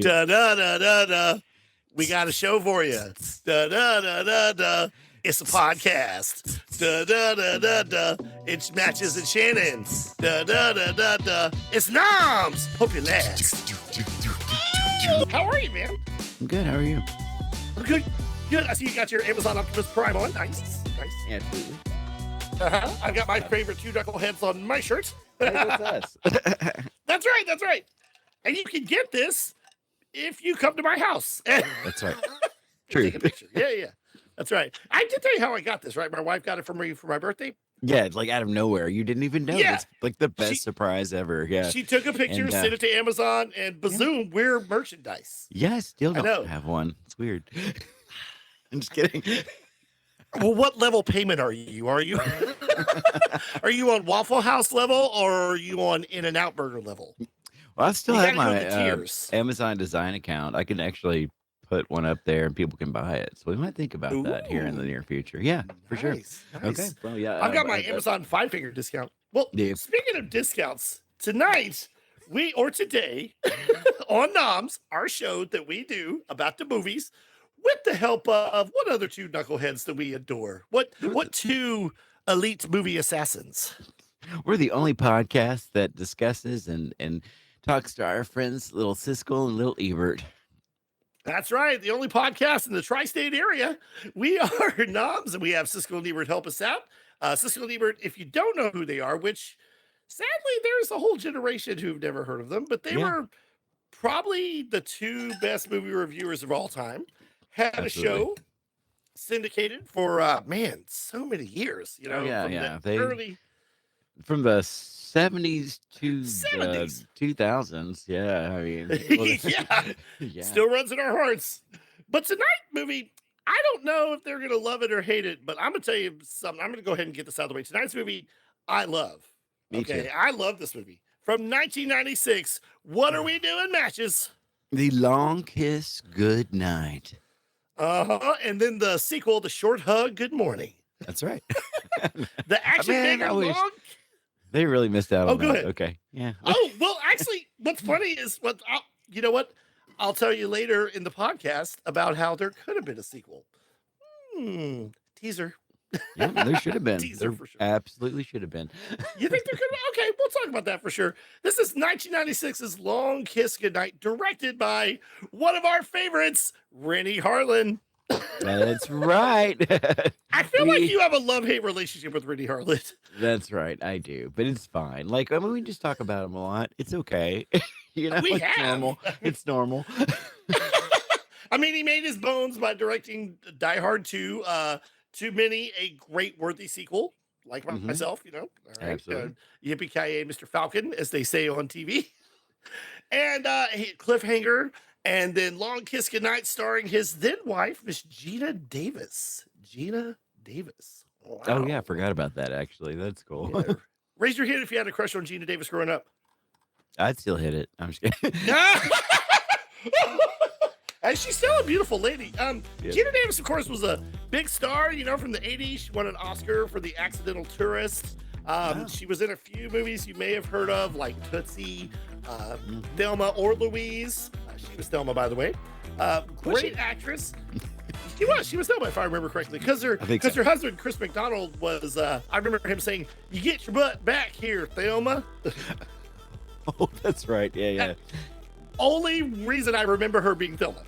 Da da da da da. We got a show for you. Da da da da da. It's a podcast. Da da da da da. It's Matches and Shannon. Da da da da da. It's NOMS. Hope you last. How are you, man? I'm good. How are you? I'm good. Good. I see you got your Amazon Optimus Prime on. Nice. Nice. Absolutely. I've got my favorite two knuckleheads on my shirt. Hey, that's us. That's right. That's right. And you can get this if you come to my house. That's right. True. Take a picture. Yeah, yeah. That's right. I did tell you how I got this, right? My wife got it for me for my birthday. Yeah, it's like out of nowhere. You didn't even know. Yeah. It's like the best surprise ever. Yeah. She took a picture, And, sent it to Amazon, and bazoom, we're merchandise. Yeah, I still I know. don't have one. It's weird. I'm just kidding. Well, what level payment are you? Are you are you on Waffle House level or are you on In-N-Out Burger level? Well, I still You have gotta go my with the tiers. Amazon design account. I can actually put one up there and people can buy it. So we might think about that here in the near future. Yeah, for sure. Nice. Okay. Well, yeah. I've got my Amazon 5-finger discount. Well, Yeah. speaking of discounts, tonight today on NOMS, our show that we do about the movies with the help of what other two knuckleheads that we adore? What two elite movie assassins? We're the only podcast that discusses and talks to our friends, little Siskel and little Ebert. That's right. The only podcast in the tri-state area. We are NOMS, and we have Siskel and Ebert help us out. Siskel and Ebert, if you don't know who they are, which sadly there's a whole generation who've never heard of them, but they were probably the two best movie reviewers of all time. Had Absolutely. a show syndicated for so many years. You know, from the 70s to 70s. the 2000s. Yeah, I mean, yeah. Still runs in our hearts. But tonight, movie, I don't know if they're gonna love it or hate it, but I'm gonna tell you something. I'm gonna go ahead and get this out of the way. Tonight's movie, I love. Me too. I love this movie from 1996. What are we doing, Matches? The Long Kiss Goodnight. And then the sequel, The Short Hug, Good Morning. That's right. The action banger long. They really missed out on go ahead. Okay. Yeah. Oh, well, actually, what's funny is you know what? I'll tell you later in the podcast about how there could have been a sequel. Teaser. Yeah, there should have been. Teaser There for sure. absolutely should have been. You think there could have? Okay, we'll talk about that for sure. This is 1996's Long Kiss Goodnight, directed by one of our favorites, Rennie Harlan. That's right. I feel like you have a love-hate relationship with Rennie Harlan. That's right. I do, but it's fine. Like, I mean, we just talk about him a lot. It's okay. You know, We it's have. normal. It's normal. I mean, he made his bones by directing Die Hard 2. Too Many, a great worthy sequel, like myself, you know. All right. Absolutely. Yippee-ki-yay, Mr. Falcon, as they say on TV. And Cliffhanger, and then Long Kiss Goodnight, starring his then wife, Miss Gina Davis. Gina Davis. Wow. Oh, yeah. I forgot about that, actually. That's cool. Yeah. Raise your hand if you had a crush on Gina Davis growing up. I'd still hit it. I'm just kidding. And she's still a beautiful lady. Yes. Gina Davis, of course, was a big star, you know, from the 80s. She won an Oscar for The Accidental Tourist. She was in a few movies you may have heard of, like Tootsie, Thelma or Louise. She was Thelma, by the way. Great actress. She was Thelma, if I remember correctly, because her husband, Chris McDonald, was, I remember him saying, "You get your butt back here, Thelma." Oh, that's right. Yeah. Only reason I remember her being Thelma.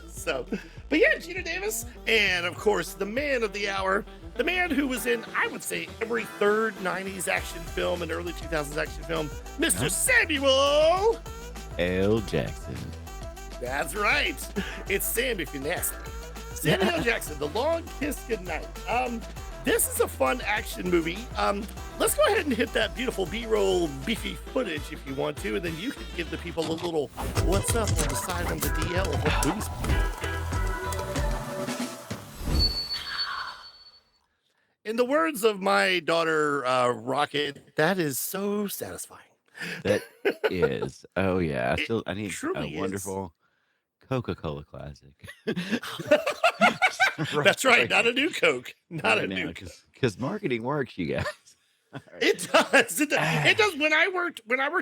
So, but yeah, Gina Davis, and of course, the man of the hour, the man who was in, I would say, every third 90s action film and early 2000s action film, Mr. Samuel L. Jackson. That's right. It's Sam if you're nasty. Samuel L. Jackson, The Long Kiss Goodnight. This is a fun action movie. Let's go ahead and hit that beautiful B-roll beefy footage if you want to, and then you can give the people a little what's up on the side on the DL of what movies. In the words of my daughter, Rocket, that is so satisfying. That is. Oh, yeah. I need truly a wonderful Coca-Cola classic. That's right. Not a new Coke. Not a new Coke. Because marketing works, you guys. It does. It does. When I worked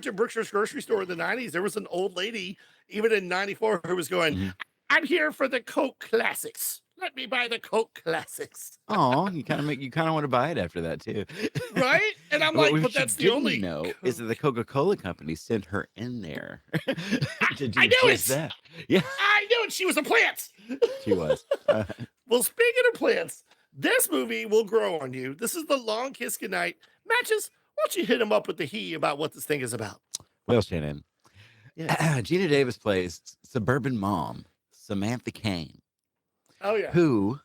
at Brookshires grocery store in the 90s, there was an old lady, even in 94, who was going, Mhm. I'm here for the Coke Classics. Let me buy the Coke Classics. Oh, you kind of want to buy it after that too. Right? And I'm What like, what but she that's the didn't only know is that the Coke. Coca-Cola company sent her in there to I do knew just it. that. Yeah, I knew it. She was a plant. she was. Well, speaking of plants, this movie will grow on you. This is the Long Kiss Goodnight. Matches, why don't you hit him up with the he about what this thing is about? Well, Shannon, Yes. Gina Davis plays suburban mom Samantha Kane, Oh, yeah. who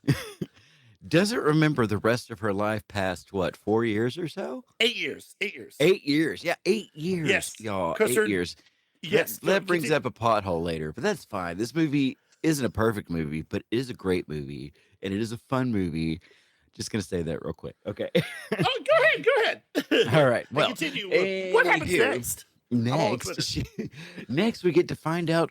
doesn't remember the rest of her life past what, 4 years or so? 8 years. 8 years. 8 years. Yeah, 8 years, Yes. y'all. Because Eight her, years. yes. That brings up a pothole later, but that's fine. This movie isn't a perfect movie, but it is a great movie, and it is a fun movie. Just gonna say that real quick. Okay. Oh, go ahead. All right. And Well, continue. What happens anywho, next? I'm all on next, Twitter. next we get to find out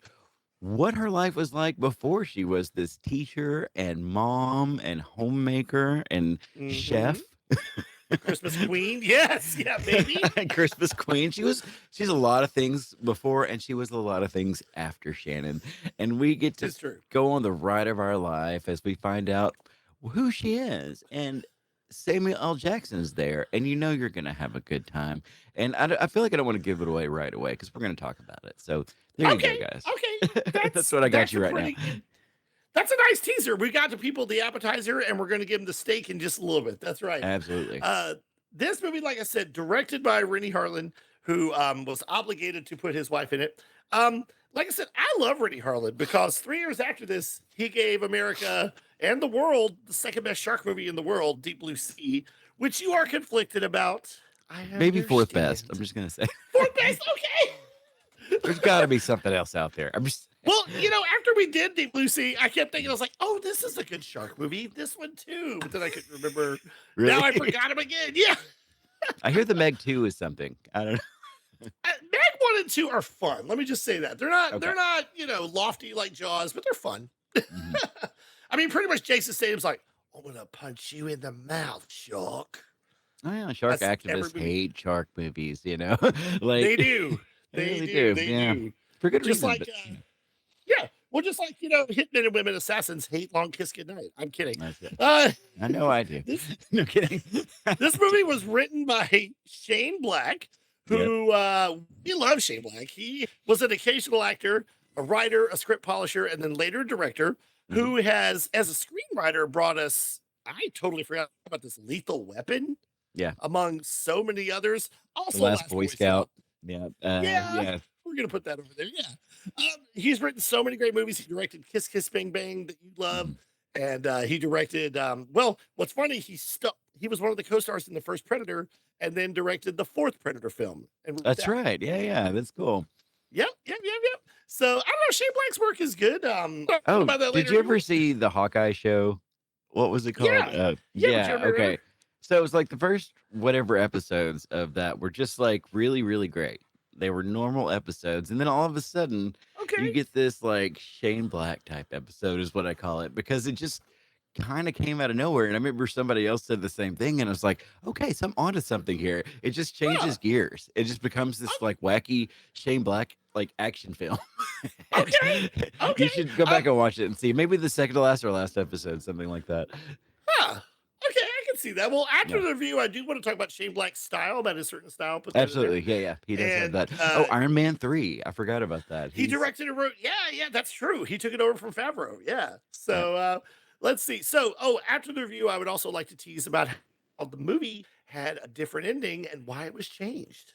what her life was like before she was this teacher and mom and homemaker and Mm-hmm. chef. Christmas Queen. Yes. Yeah, baby. Christmas queen. She's a lot of things before, and she was a lot of things after Shannon. And we get to It's true. go on the ride of our life as we find out who she is. And Samuel L. Jackson is there, and you know you're gonna have a good time. And I feel like I don't want to give it away right away because we're gonna talk about it. So there you go, Okay. guys. Okay. That's what I got That's you a right now. pretty. That's a nice teaser. We got the people the appetizer, and we're going to give them the steak in just a little bit. That's right. Absolutely. This movie, like I said, directed by Rennie Harlan, who was obligated to put his wife in it. Like I said, I love Rennie Harlan because 3 years after this, he gave America and the world the second best shark movie in the world, Deep Blue Sea, which you are conflicted about. I Maybe fourth best. understand. I'm just gonna say Fourth best, okay. there's got to be something else out there. I'm just Well, after we did Deep Blue Sea, I kept thinking, I was like, oh, this is a good shark movie. This one too. But then I couldn't remember. really. Now I forgot him again. Yeah. I hear the Meg 2 is something. I don't know. Mag 1 and 2 are fun. Let me just say that. They're not, Okay. they're not, lofty like Jaws, but they're fun. Mhm. I mean, pretty much Jason Statham's like, I'm gonna punch you in the mouth, shark. Oh, yeah, shark That's every activists movie. hate shark movies, They like do. they They really do. do. They Yeah, do. for good Just reason. like But yeah. Well, just like hitmen and women assassins hate Long Kiss Goodnight. I'm kidding. that's it. Uh I know I do. this No kidding. this movie was written by Shane Black, Yep. who we love Shane Black. He was an occasional actor, a writer, a script polisher, and then later a director, who has, as a screenwriter, brought us. I totally forgot about this Lethal Weapon. Yeah. Among so many others. The Also, Last Boy Scout. Yeah. Yeah. Yeah. We're gonna put that over there. Yeah. He's written so many great movies. He directed Kiss Kiss Bang Bang that you love. Mhm. And he directed well, what's funny, he was one of the co-stars in the first Predator and then directed the fourth Predator film. And That's right. Yeah, yeah. That's cool. Yep. So I don't know, Shane Black's work is good. Oh, about that did later. you ever see the Hawkeye show? What was it called? Yeah. Yeah. Whichever. Okay. So it was like the first whatever episodes of that were just like really, really great. They were normal episodes, and then all of a sudden you Okay. get this like Shane Black type episode is what I call it because it just kind of came out of nowhere. And I remember somebody else said the same thing, and I was like, okay, so I'm onto something here. It just changes gears. It just becomes this like wacky Shane Black like action film. Okay. You should go back and watch it and see. Maybe the second to last or last episode, something like that. Huh. Okay, I can see that. Well, after Yeah. the review, I do want to talk about Shane Black's style, about his certain style. Put that in there. Absolutely. Yeah, he does have And, that. Oh, Iron Man 3. I forgot about that. He directed and wrote. Yeah, that's true. He took it over from Favreau. Yeah. So let's see. So, after the review, I would also like to tease about how the movie had a different ending and why it was changed.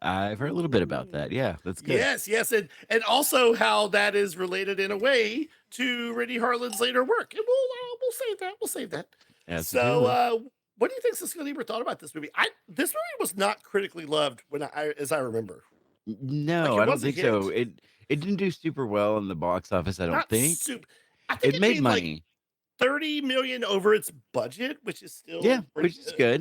I've heard a little bit about that. Yeah, that's good. Yes, and also how that is related in a way to Rennie Harlan's later work. And we'll save that. We'll save that. Absolutely. So, what do you think Siskel Ebert thought about this movie? This movie was not critically loved as I remember. No, Like, it I don't was a think so. hit. It didn't do super well in the box office, I don't Not think. super. I think It made like money. 30 million over its budget, which is still Yeah, pretty which is good.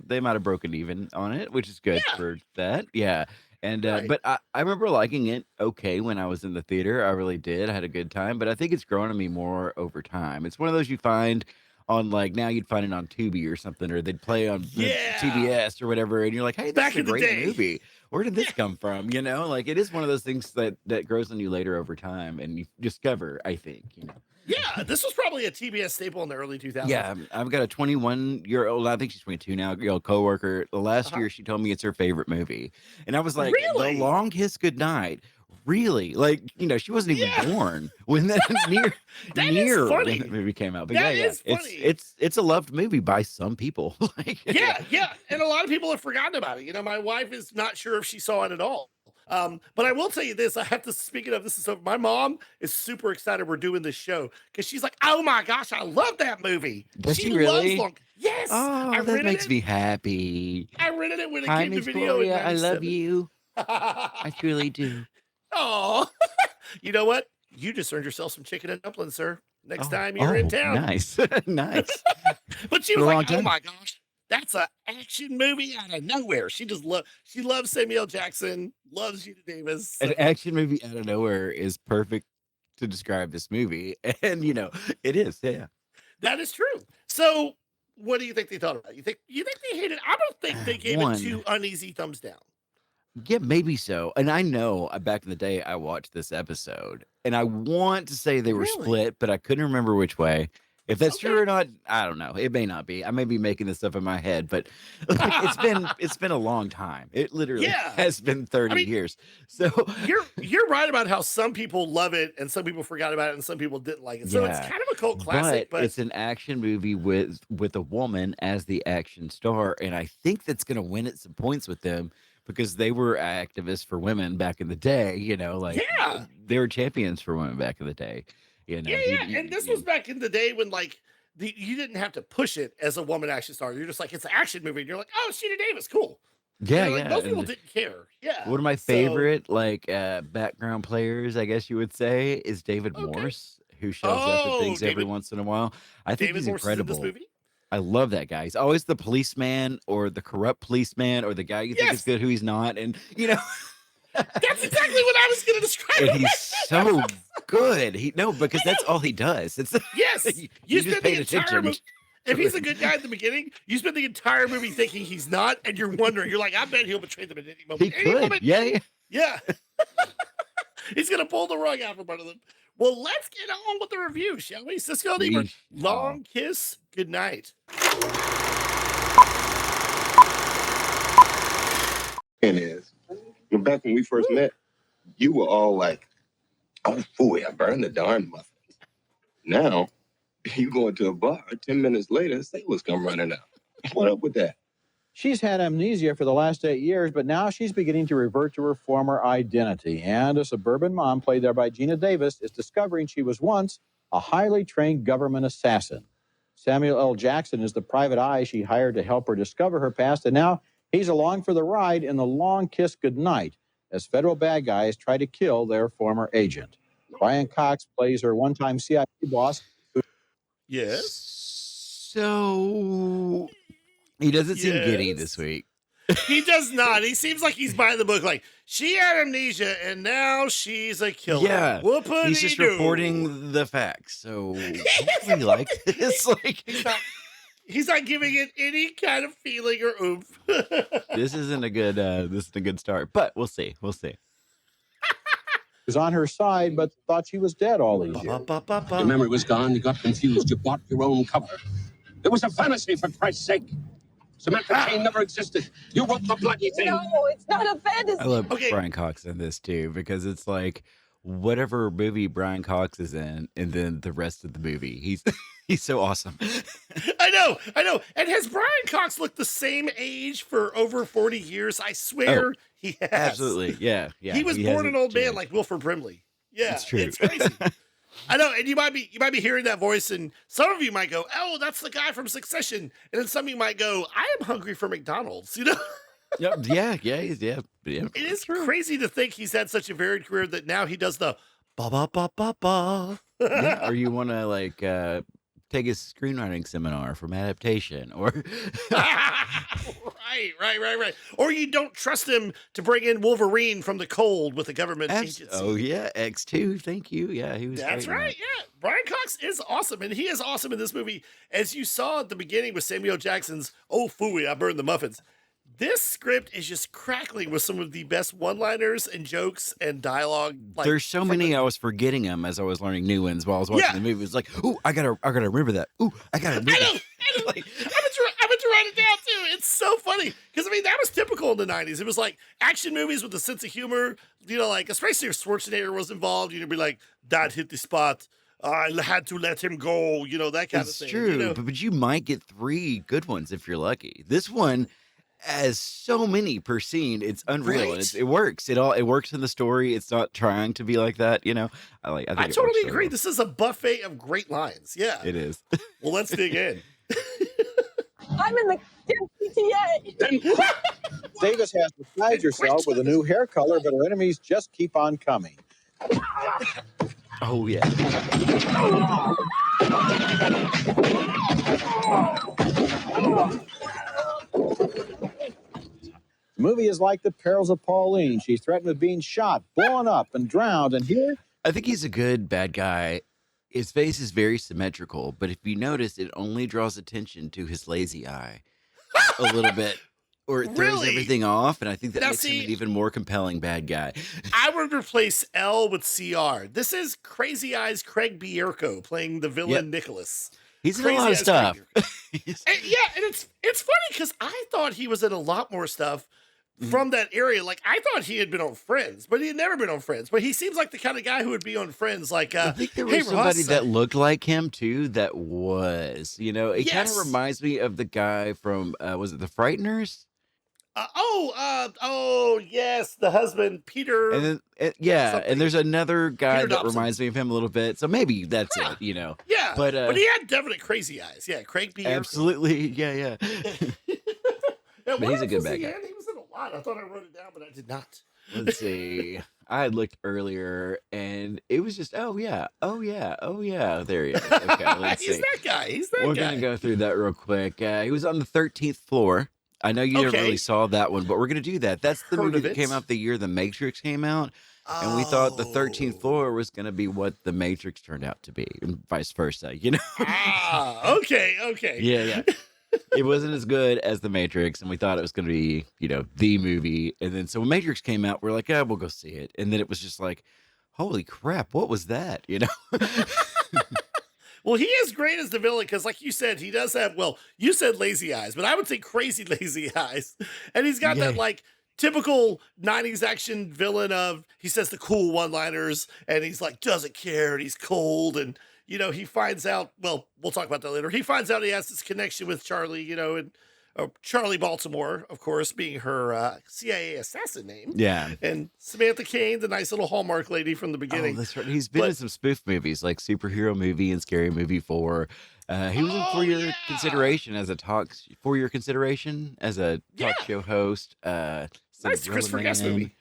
They might have broken even on it, which is good Yeah. for that. Yeah. And Right. but I remember liking it okay when I was in the theater. I really did. I had a good time, but I think it's grown on me more over time. It's one of those you find on like now you'd find it on Tubi or something, or they'd play on Yeah. TBS or whatever, and you're like, hey, this Back is a in the great day. movie. Where did this Yeah. come from? You know, like it is one of those things that grows on you later over time, and you discover. I think, you know. Yeah, this was probably a TBS staple in the early 2000s. Yeah, I've got a 21-year-old. I think she's 22 now. Coworker. The last year, she told me it's her favorite movie, and I was like, "The Really? Long Kiss Goodnight." Really? Like, you know, she wasn't even Yeah. born when that That is when funny. that movie came out. But That yeah, is funny. it's a loved movie by some people. Like, Yeah, and a lot of people have forgotten about it. You know, my wife is not sure if she saw it at all. But I will tell you this. I have to, speaking of this, is so my mom is super excited we're doing this show because she's like, "Oh my gosh, I love that movie." Does she loves really? Long. Yes, I Oh, that rented makes it. me happy. I rented it when it Hi, came to Miss video in Gloria. I love 97. you. I truly do. Oh, you know what? You just earned yourself some chicken and dumplings, sir. Next time you're in town. Nice, nice. But she For was a long like, "Oh time. my gosh, that's an action movie out of nowhere." She loves Samuel L. Jackson, loves Gina Davis. An action movie out of nowhere is perfect to describe this movie, and you know it is. Yeah, That is true. So, what do you think they thought about it? You think they hated it? I don't think they gave it 2 uneasy thumbs down. yeah, maybe so. And I know back in the day, I watched this episode, and I want to say they were Really? split, but I couldn't remember which way. If that's true Okay. or not, I don't know. It may not be. I may be making this up in my head, but like, it's been a long time. It literally Yeah. has been 30 I mean, years. So You're right about how some people love it and some people forgot about it and some people didn't like it. So it's yeah, kind of a cult classic, but it's an action movie with a woman as the action star, and I think that's going to win it some points with them because they were activists for women back in the day. You know, like yeah. they were champions for women back in the day. You know, Yeah. And this was back in the day when like you didn't have to push it as a woman action star. You're just like, it's an action movie. And you're like, "Oh, it's Gina Davis, cool." yeah, Like, yeah. most people And didn't care. Yeah. one of my So, favorite like background players, I guess you would say, is David okay. Morse, who shows up in things every David once in a while. I think David he's Morse is in this incredible. movie. I love that guy. He's always the policeman or the corrupt policeman or the guy you think is Yes, good who he's not. And you know, that's exactly what I was going to describe. and him he's as. so good. Because that's all he does. It's Yes, you you just spend the paid entire attention. movie. If he's a good guy at the beginning, you spend the entire movie thinking he's not, and you're wondering. You're like, "I bet he'll betray them at any He moment." Any could. moment. Yeah. Yeah. He's gonna pull the rug out from under them. Well, let's get on with the review, shall we? Siskel Ebert, Long Kiss Goodnight. And is back when we first met, you were all like, "Oh, fooey, I burned the darn muffins." Now, you go into a bar, 10 minutes later, sailors come running out. What up with that? She's had amnesia for the last 8 years, but now she's beginning to revert to her former identity. And a suburban mom, played there by Gina Davis, is discovering she was once a highly trained government assassin. Samuel L. Jackson is the private eye she hired to help her discover her past, and now he's along for the ride in The Long Kiss Goodnight as federal bad guys try to kill their former agent. Brian Cox plays her one-time CIA boss. Yes. So he doesn't seem giddy this week. He does not. He seems like he's buying the book. Like, she had amnesia and now she's a killer. Yeah, Whoopity he's just doo. reporting the facts. So hopefully, like this, like He's not giving it any kind of feeling or oomph. this isn't a good start. But we'll see. We'll see. Was on her side, but thought she was dead all these years. Your memory was gone, you got confused, you bought your own cover. It was a fantasy, for Christ's sake. Samantha Kane never existed. You wrote the bloody thing. No, it's not a fantasy. I love Okay. Brian Cox in this too because it's like whatever movie Brian Cox is in, and then the rest of the movie, he's so awesome. I know. And has Brian Cox looked the same age for over 40 years? I swear he has. Absolutely, yeah. He was born hasn't an old man changed. like Wilford Brimley. Yeah, It's true. It's crazy. I know, and you might be hearing that voice, and some of you might go, "Oh, that's the guy from Succession," and then some of you might go, "I am hungry for McDonald's." You know, yeah. it is crazy to think he's had such a varied career that now he does the ba ba ba ba ba. Yeah, or you want to like take a screenwriting seminar from adaptation, or right. Or you don't trust him to bring in Wolverine from the cold with a government agency. Oh yeah, X2. Thank you. Yeah, he was. That's great in right. that. Yeah, Brian Cox is awesome, and he is awesome in this movie. As you saw at the beginning with Samuel Jackson's "Oh phooey, I burned the muffins." This script is just crackling with some of the best one-liners and jokes and dialogue. There's so many. I was forgetting them as I was learning new ones while I was watching the movie. It's like, oh, I gotta remember that. Oh, I gotta remember that. I know. I meant to write it down too. It's so funny because I mean that was typical in the '90s. It was like action movies with a sense of humor. You know, like especially if Schwarzenegger was involved, you'd be like, "That hit the spot. I had to let him go." You know, that kind of thing. It's true, you know? but you might get 3 good ones if you're lucky. This one has so many per scene. It's unreal. Right? And it works. It works in the story. It's not trying to be like that. You know, I think I it totally works so agree. well. This is a buffet of great lines. Yeah. It is. Well, let's dig in. I'm in the PTA. Davis has disguised herself with a new hair color, but her enemies just keep on coming. Oh yeah. The movie is like the perils of Pauline. She's threatened with being shot, blown up, and drowned. And here, I think he's a good bad guy. His face is very symmetrical, but if you notice, it only draws attention to his lazy eye a little bit, or it throws Really? everything off. And I think that Now, makes him see- an even more compelling bad guy. I would replace L with CR. This is Crazy Eyes Craig Bierko playing the villain Nicholas. He's in a Crazy lot of Eyes stuff. Craig Bierko. And it's funny because I thought he was in a lot more stuff from that area. Like I thought he had been on Friends, but he had never been on Friends. But he seems like the kind of guy who would be on Friends. Like I think there was hey, somebody Ross, that looked like him too. That was, it kind of Yes. reminds me of the guy from was it The Frighteners? Yes, the husband Peter. And then something. and there's another guy Peter that Dobson. reminds me of him a little bit. So maybe that's Huh. it. Yeah, but he had definite crazy eyes. Yeah, Craig Bierko. absolutely, yeah. And But what he's a else good was bad he guy. in? He was in a lot. I thought I wrote it down, but I did not. Let's see. I had looked earlier, and it was just, oh yeah, there he is. Okay, let's He's see. that guy. He's that We're guy. gonna go through that real quick. He was on the 13th floor. I know you never Okay. really saw that one, but we're gonna do that. That's the Heard movie of that it. came out the year The Matrix came out, and we thought the 13th floor was gonna be what The Matrix turned out to be, and vice versa. Okay. Yeah. It wasn't as good as The Matrix, and we thought it was going to be, the movie. And then so when Matrix came out, we're like, we'll go see it. And then it was just like, holy crap, what was that? Well, he is great as the villain because, like you said, he does have, well, you said lazy eyes, but I would say crazy lazy eyes. And he's got that, like, typical 90s action villain of, he says the cool one-liners, and he's like, doesn't care, and he's cold, and, he finds out, well, we'll talk about that later. He finds out he has this connection with Charlie, and Charlie Baltimore, of course, being her CIA assassin name. Yeah. And Samantha Cain, the nice little Hallmark lady from the beginning. Oh, that's right. He's been in some spoof movies like Superhero Movie and Scary Movie 4. He was in For Your Consideration as a talk show host. Nice Christopher Guest movie.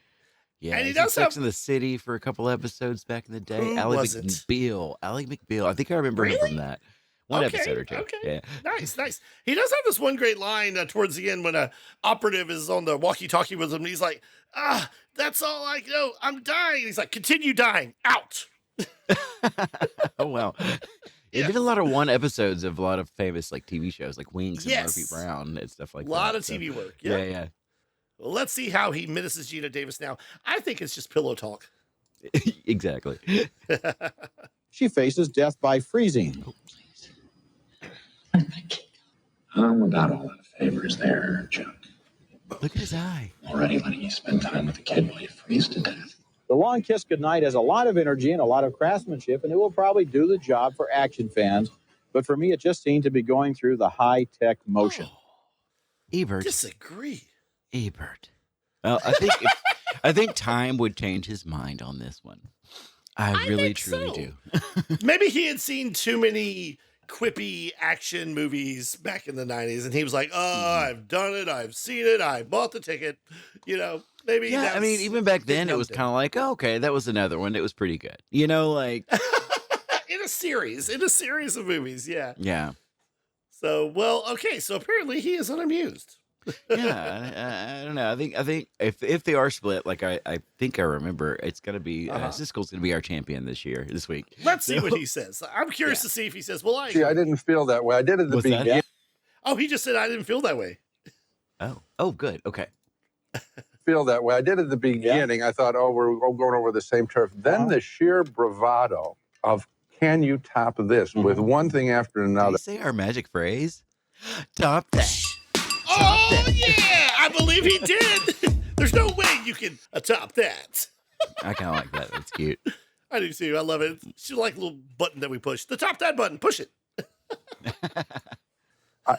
Yeah, And he he's in does Sex have- in the City for a couple episodes back in the day. Who Ally was it? McBeal. I think I remember him Really? from that. One Okay, episode or two. okay. Yeah. Nice. He does have this one great line towards the end when a operative is on the walkie-talkie with him. And he's like, that's all I know. I'm dying. He's like, continue dying. Out. Oh wow. He Yeah. did a lot of one episodes of a lot of famous like TV shows like Wings and Yes. Murphy Brown and stuff like A that. lot of So, TV work. yeah. Well, let's see how he menaces Gina Davis now. I think it's just pillow talk. Exactly. she faces death by freezing. Without all the favors there, Chuck. Look at his eye. Already letting you spend time with the kid while you freeze to death. The Long Kiss Goodnight has a lot of energy and a lot of craftsmanship, and it will probably do the job for action fans. But for me, it just seemed to be going through the high-tech motion. Ebert. Disagree. Ebert. Well, I think time would change his mind on this one. I really think truly so. do. Maybe he had seen too many quippy action movies back in the 90s, and he was like, I've done it. I've seen it. I bought the ticket. Maybe. Yeah, even back then it was kind of like, okay, that was another one. It was pretty good. in a series of movies. Yeah. Yeah. So, well, okay. So apparently he is unamused. Yeah, I don't know. I think if they are split, like I think I remember, it's gonna be Siskel's gonna be our champion this week. Let's see what he says. I'm curious to see if he says, "Well, See, I didn't feel that way. I did at the beginning. That? Oh, he just said I didn't feel that way. Oh, good. Okay. Feel that way. I did at the beginning. I thought, oh, we're all going over the same turf. Then the sheer bravado of can you top this with one thing after Did another. you say our magic phrase? Top that. Oh yeah, I believe he did. There's no way you can top that. I kind of like that. That's cute. I do too. I love it. It's like a little button that we push. The top that button. Push it.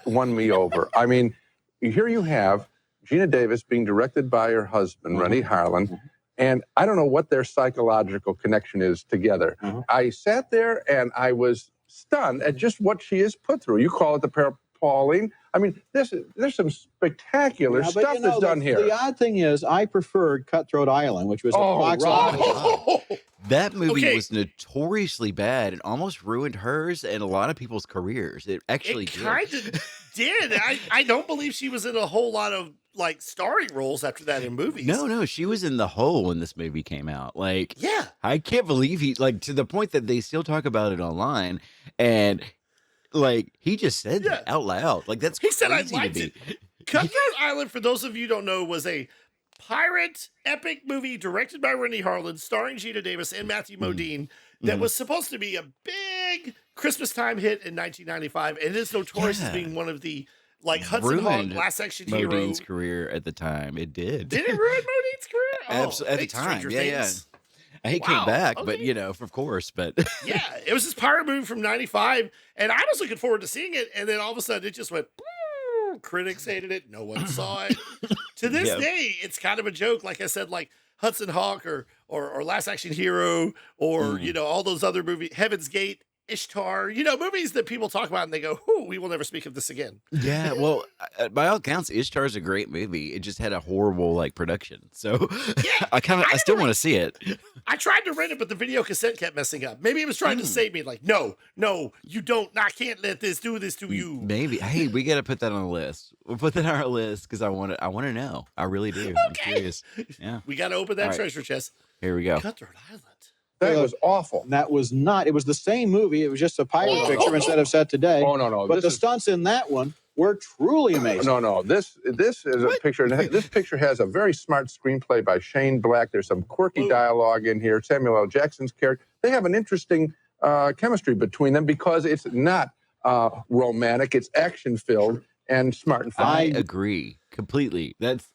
Won me over. I mean, here you have Gina Davis being directed by her husband, Rennie Harlan, and I don't know what their psychological connection is together. I sat there and I was stunned at just what she has put through. You call it the Pauline. I mean, there's some spectacular stuff that's done here. The odd thing is, I preferred Cutthroat Island, which was a box office. That movie was notoriously bad and almost ruined hers and a lot of people's careers. It actually kind of did. I don't believe she was in a whole lot of like starring roles after that in movies. No, she was in the hole when this movie came out. Like, yeah, I can't believe to the point that they still talk about it online, and like he just said that out loud. Like that's he said I crazy liked to it. Cutthroat Island, for those of you who don't know, was a pirate epic movie directed by Rennie Harlan, starring Gina Davis and Matthew Modine, that was supposed to be a big Christmas time hit in 1995, and it is notorious as being one of the like Hudson Hawk Last Action Hero. Modine's career at the time, it did. Did it ruin Modine's career? Absolutely, at the time, yeah. He came back, but of course, but yeah, it was this pirate movie from '95, and I was looking forward to seeing it, and then all of a sudden it just went. Critics hated it. No one saw it. To this day, it's kind of a joke. Like I said, like Hudson Hawk or Last Action Hero or all those other movies, Heaven's Gate, Ishtar. Movies that people talk about and they go, "Whoo, we will never speak of this again." Yeah, well, by all accounts, Ishtar is a great movie. It just had a horrible production. So I still want to see it. I tried to rent it, but the video cassette kept messing up. Maybe it was trying to save me. Like, no, you don't. I can't let this do this to you. Maybe. Hey, we got to put that on the list. We'll put that on our list because I want to know. I really do. Okay. I'm curious. Yeah. We got to open that treasure chest. Here we go. Cutthroat Island. That was awful. That was not. It was the same movie. It was just a pirate picture instead of set today. Oh no! But the stunts in that one were truly amazing. No. This is a picture. This picture has a very smart screenplay by Shane Black. There's some quirky dialogue in here. Samuel L. Jackson's character. They have an interesting chemistry between them because it's not romantic. It's action filled and smart and fun. I agree completely. That's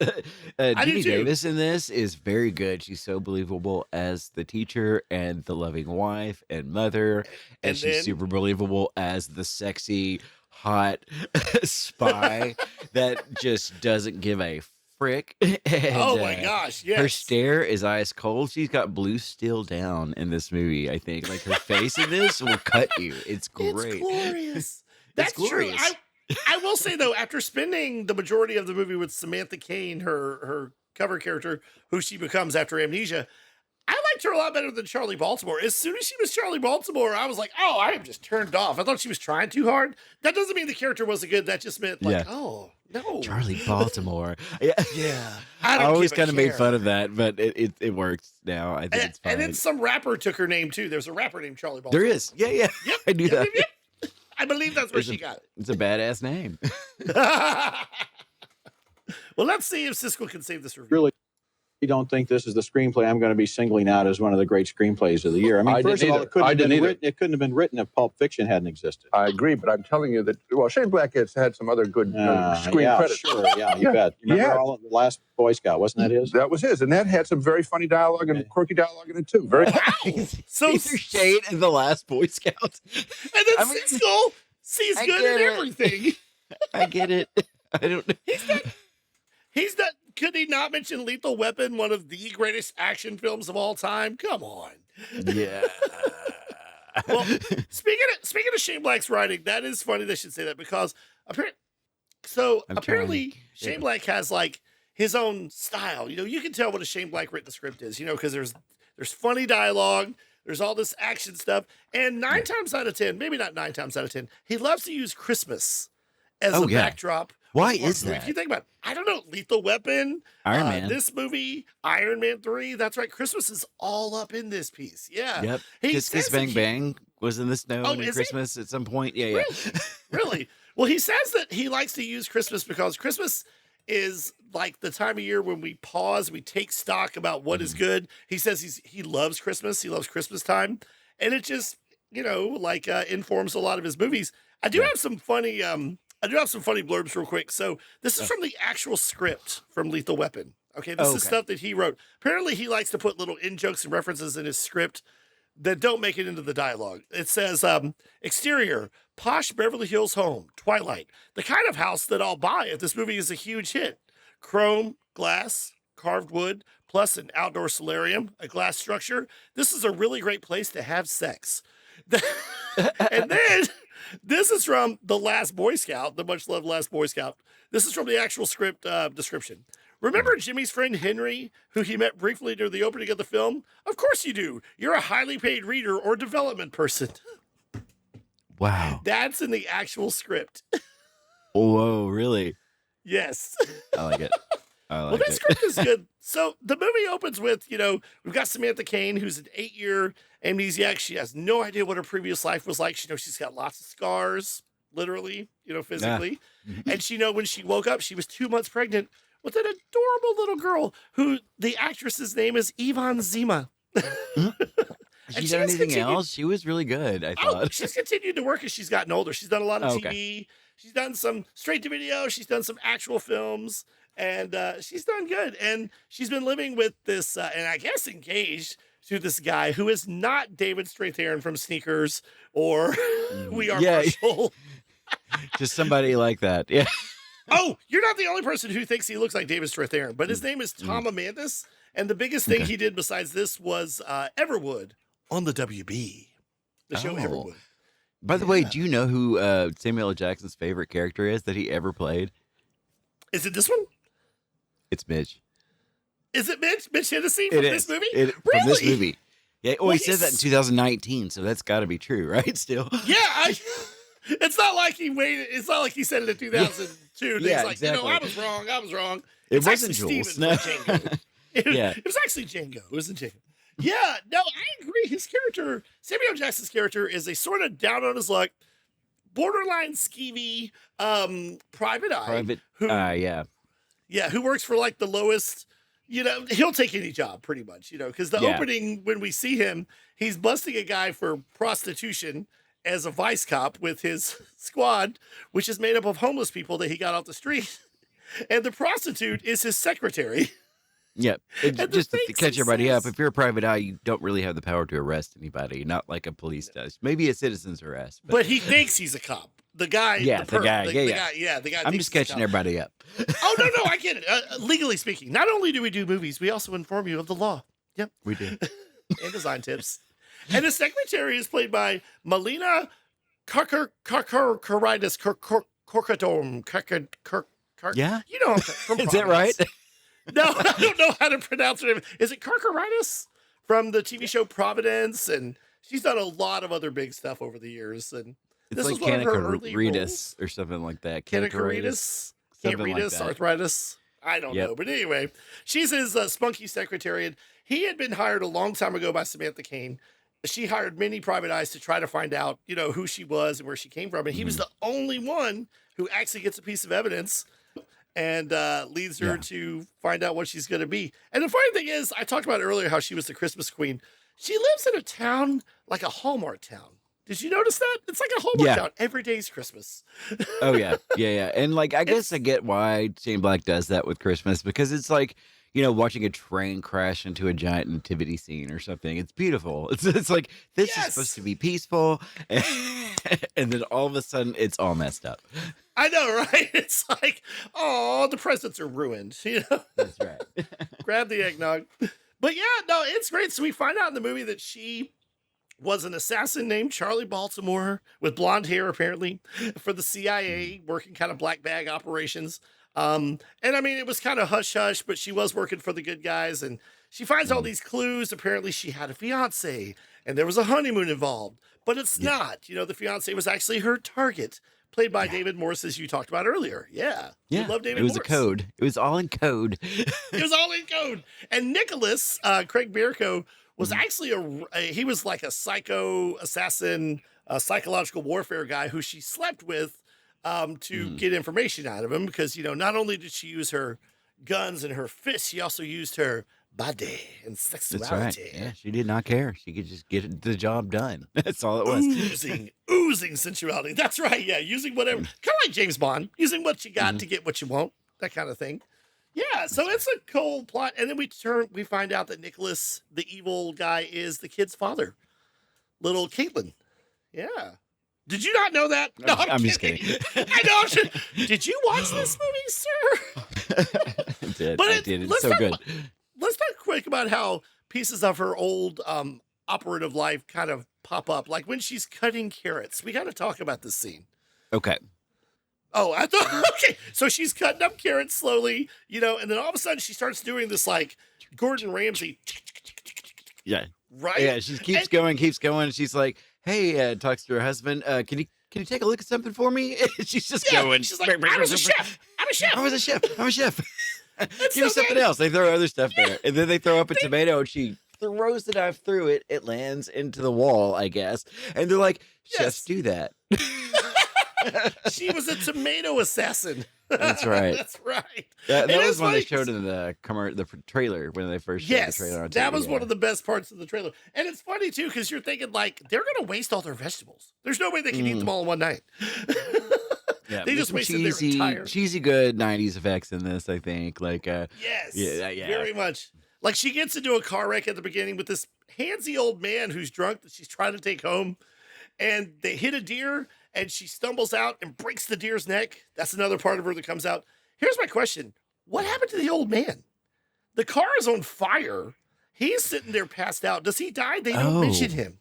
Gina Davis in this is very good. She's so believable as the teacher and the loving wife and mother, and she's super believable as the sexy, hot spy that just doesn't give a frick. And, oh my gosh! Yes, her stare is ice cold. She's got blue steel down in this movie. I think like her face in this will cut you. It's great. It's glorious. That's glorious. True. I will say though, after spending the majority of the movie with Samantha Cain, her cover character, who she becomes after amnesia, I liked her a lot better than Charlie Baltimore. As soon as she was Charlie Baltimore, I was like, oh, I am just turned off. I thought she was trying too hard. That doesn't mean the character wasn't good. That just meant like, oh no, Charlie Baltimore. Yeah. I always kind of made fun of that, but it works now. I think it's fine. And then some rapper took her name too. There's a rapper named Charlie Baltimore. There is. Yeah. Yep. I knew that. Yep. I believe that's where she got it. It's a badass name. Well, let's see if Siskel can save this review. Really don't think this is the screenplay I'm going to be singling out as one of the great screenplays of the year. I mean, first of all, it couldn't have been written if Pulp Fiction hadn't existed. I agree, but I'm telling you that, well, Shane Black has had some other good screen credits. Sure, you bet. Remember all of The Last Boy Scout, wasn't that his? That was his, and that had some very funny dialogue and quirky dialogue in it, too. Very So Shane and The Last Boy Scout. And then Siskel sees good in everything. I get it. I don't know. He's not. Could he not mention Lethal Weapon, one of the greatest action films of all time? Come on. Yeah. Well, speaking of Shane Black's writing, that is funny they should say that because apparently Shane Black has like his own style. You can tell what a Shane Black written script is, because there's funny dialogue, There's all this action stuff. And 9 times out of 10, maybe not 9 times out of 10, he loves to use Christmas as a backdrop. Why is that? If you think about it, I don't know, Lethal Weapon, Iron Man. this movie, Iron Man 3. That's right. Christmas is all up in this piece. Yeah. Yep. Kiss Kiss Bang Bang was in this known in Christmas at some point. Yeah, really? Really? Well, he says that he likes to use Christmas because Christmas is like the time of year when we pause, we take stock about what is good. He says he loves Christmas. He loves Christmas time. And it just, informs a lot of his movies. I do have some funny blurbs real quick. So this is from the actual script from Lethal Weapon. Okay, this is stuff that he wrote. Apparently, he likes to put little in-jokes and references in his script that don't make it into the dialogue. It says, exterior, posh Beverly Hills home, Twilight. The kind of house that I'll buy if this movie is a huge hit. Chrome, glass, carved wood, plus an outdoor solarium, a glass structure. This is a really great place to have sex. And then... this is from The Last Boy Scout, the much-loved Last Boy Scout. This is from the actual script description. Remember Jimmy's friend Henry, who he met briefly near the opening of the film? Of course you do. You're a highly paid reader or development person. Wow. That's in the actual script. Whoa, really? Yes. I like it. Well, that script is good. So the movie opens with, we've got Samantha Cain, who's an 8-year amnesiac. She has no idea what her previous life was like. She knows she's got lots of scars, literally, physically. Yeah. And she knows when she woke up, she was 2 months pregnant with an adorable little girl who the actress's name is Yvonne Zima. She done anything else? She was really good, I thought. She's continued to work as she's gotten older. She's done a lot of TV. She's done some straight to video. She's done some actual films. And she's done good. And she's been living with this, and I guess engaged to this guy who is not David Strathairn from Sneakers or We Are Marshall. Just somebody like that. Yeah. Oh, you're not the only person who thinks he looks like David Strathairn, but his name is Tom Amandis. And the biggest thing he did besides this was Everwood on the WB, the show Everwood. By the way, do you know who Samuel L. Jackson's favorite character is that he ever played? Is it this one? It's Mitch. Is it Mitch? Mitch Hennessy from this movie? Really? From this movie. Yeah. Well, he said that in 2019, so that's got to be true, right? Still. Yeah. It's not like he waited. It's not like he said it in 2002. Yeah, he's like, exactly. I was wrong. It wasn't Jules. No. It was actually Django. It wasn't Django. Yeah. No, I agree. His character, Samuel Jackson's character, is a sort of down on his luck, borderline skeevy private eye. Who works for like the lowest, he'll take any job pretty much, because the opening, when we see him, he's busting a guy for prostitution as a vice cop with his squad, which is made up of homeless people that he got off the street. And the prostitute is his secretary. Yeah. Just to catch everybody up, if you're a private eye, you don't really have the power to arrest anybody, not like a police does. Maybe a citizen's arrest. But he thinks he's a cop. The guy. The guy. The guy. I'm just catching everybody up. Oh, no, I get it. Legally speaking, not only do we do movies, we also inform you of the law. Yep. We do. And design tips. And the secretary is played by Melina Karkaritis Korkadom. Yeah? You know from Is that right? No, I don't know how to pronounce her name. Is it Karkaritis from the TV show Providence? And she's done a lot of other big stuff over the years. And it's like Canicaritis or something like that. Canicaritis, arthritis. I don't know. But anyway, she's his spunky secretary. And he had been hired a long time ago by Samantha Cain. She hired many private eyes to try to find out, who she was and where she came from. And he was the only one who actually gets a piece of evidence and leads her to find out what she's going to be. And the funny thing is, I talked about earlier how she was the Christmas queen. She lives in a town like a Hallmark town. Did you notice that? It's like a Hallmark town. Every day's Christmas. Oh, yeah. And I guess I get why Shane Black does that with Christmas, because it's like, watching a train crash into a giant nativity scene or something. It's beautiful. It's like, this is supposed to be peaceful. And then all of a sudden, it's all messed up. I know, right? It's like, oh, the presents are ruined. That's right. Grab the eggnog. But yeah, no, it's great. So we find out in the movie that she was an assassin named Charlie Baltimore with blonde hair, apparently, for the CIA, working kind of black bag operations. And I mean, it was kind of hush hush, but she was working for the good guys, and she finds all these clues. Apparently, she had a fiance, and there was a honeymoon involved, but it's not. You know, the fiance was actually her target, played by David Morse, as you talked about earlier. Yeah, we love David. It was Morse. a code. It was all in code. It was all in code. And Nicholas, Craig Bierko, was actually he was like a psycho assassin, psychological warfare guy who she slept with to get information out of him, because, you know, not only did she use her guns and her fists, she also used her body and sexuality. That's right. Yeah, she did not care. She could just get the job done. That's all it was. Oozing sensuality. That's right. Yeah, using whatever. Kind of like James Bond, using what you got to get what you want. That kind of thing. Yeah, so it's a cool plot. And then we find out that Nicholas, the evil guy, is the kid's father, little Caitlin. Yeah. Did you not know that? No, I'm just kidding. I know. Did you watch this movie, sir? I did. I did. It's so good. Let's talk quick about how pieces of her old operative life kind of pop up. Like when she's cutting carrots. We got to talk about this scene. Okay. Oh, I thought, okay. So she's cutting up carrots slowly, you know, and then all of a sudden she starts doing this like Gordon Ramsay. Yeah. Right? Yeah, she keeps going. She's like, hey, talks to her husband, can you take a look at something for me? She's just going. She's like, I was a chef. I'm a chef. Give me something else. They throw other stuff there. And then they throw up a tomato, and she throws the knife through it. It lands into the wall, I guess. And they're like, chefs do that. She was a tomato assassin. That's right. That's right. That was one they showed in the trailer when they first showed the trailer on TV. That was one of the best parts of the trailer. And it's funny, too, because you're thinking, like, they're going to waste all their vegetables. There's no way they can eat them all in one night. Yeah, they just wasted their entire... cheesy good 90s effects in this, I think. Like, yes, very much. Like, she gets into a car wreck at the beginning with this handsy old man who's drunk that she's trying to take home. And they hit a deer, and she stumbles out and breaks the deer's neck. That's another part of her that comes out. Here's my question. What happened to the old man? The car is on fire. He's sitting there passed out. Does he die? They don't mention him.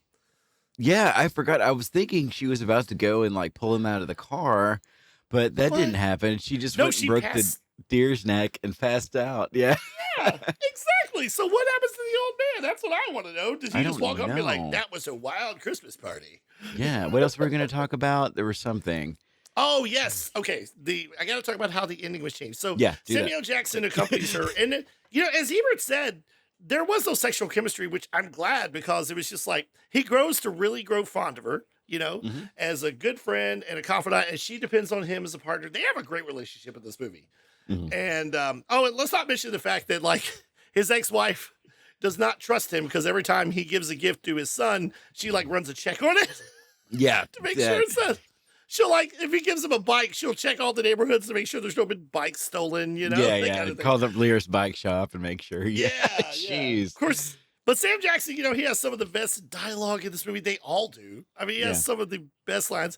Yeah, I forgot. I was thinking she was about to go and like pull him out of the car, but that didn't happen. She just went and broke the deer's neck and passed out. Yeah. Yeah, exactly. So what happens to the old man? That's what I want to know. Does he just walk up and be like, that was a wild Christmas party? Yeah. What else were we going to talk about? There was something. Oh, yes. Okay. I got to talk about how the ending was changed. So Samuel Jackson accompanies her. And, you know, as Ebert said, there was no sexual chemistry, which I'm glad, because it was just like he grows to really grow fond of her, you know, as a good friend and a confidant. And she depends on him as a partner. They have a great relationship in this movie. And, and let's not mention the fact that, like, his ex-wife does not trust him because every time he gives a gift to his son, she, like, runs a check on it. Yeah. To make sure it's that. She'll, like, if he gives him a bike, she'll check all the neighborhoods to make sure there's no been bikes stolen, you know? Yeah. Kind of call the Lear's bike shop and make sure. Yeah. Jeez. Of course. But Sam Jackson, you know, he has some of the best dialogue in this movie. They all do. I mean, he has some of the best lines.